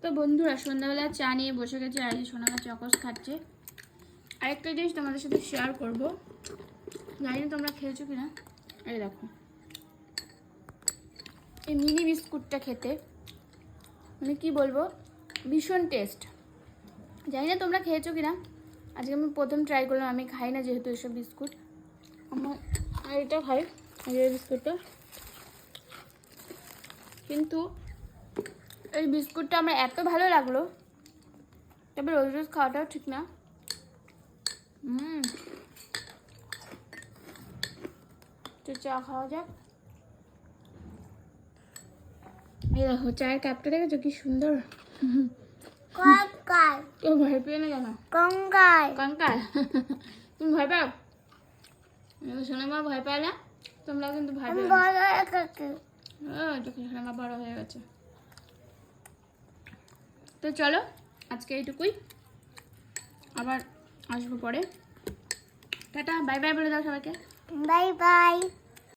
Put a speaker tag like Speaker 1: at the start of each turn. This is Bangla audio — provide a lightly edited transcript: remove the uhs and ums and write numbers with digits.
Speaker 1: তো বন্ধুরা সন্ধ্যাবেলা চা নিয়ে বসে গেছে, আর সোনামা চকস খাচ্ছে। আরেকটা জিনিস তোমাদের সাথে শেয়ার করবো, জানি না তোমরা খেয়েছো কিনা। এই দেখো, এই মিনি বিস্কুটটা খেতে মানে কি বলবো, ভীষণ টেস্ট। জানি না তোমরা খেয়েছো কিনা, আজকে আমি প্রথম ট্রাই করলাম। আমি খাই না যেহেতু এসব বিস্কুট, আমার এটা খাই এই বিস্কুটটা, কিন্তু এই বিস্কুটটা আমার এত ভালো লাগলো, তবে রোজ রোজ খাওয়াটাও ঠিক না। তো চা খাওয়া যাক। এই দেখো চায়ের কাপটা দেখেছো কি সুন্দর। কেউ ভয় পেয়ে না কেন? কঙ্কাল তুমি ভয় পাও? সোনামা ভয় পায় না, তোমরাও কিন্তু ভয় পেও না। সোনামা বড় হয়ে গেছে। তো চলো আজকে এইটুকুই, আবার আসবো পরে। টাটা, বাই বাই বলে দাও সবাইকে।
Speaker 2: Bye bye.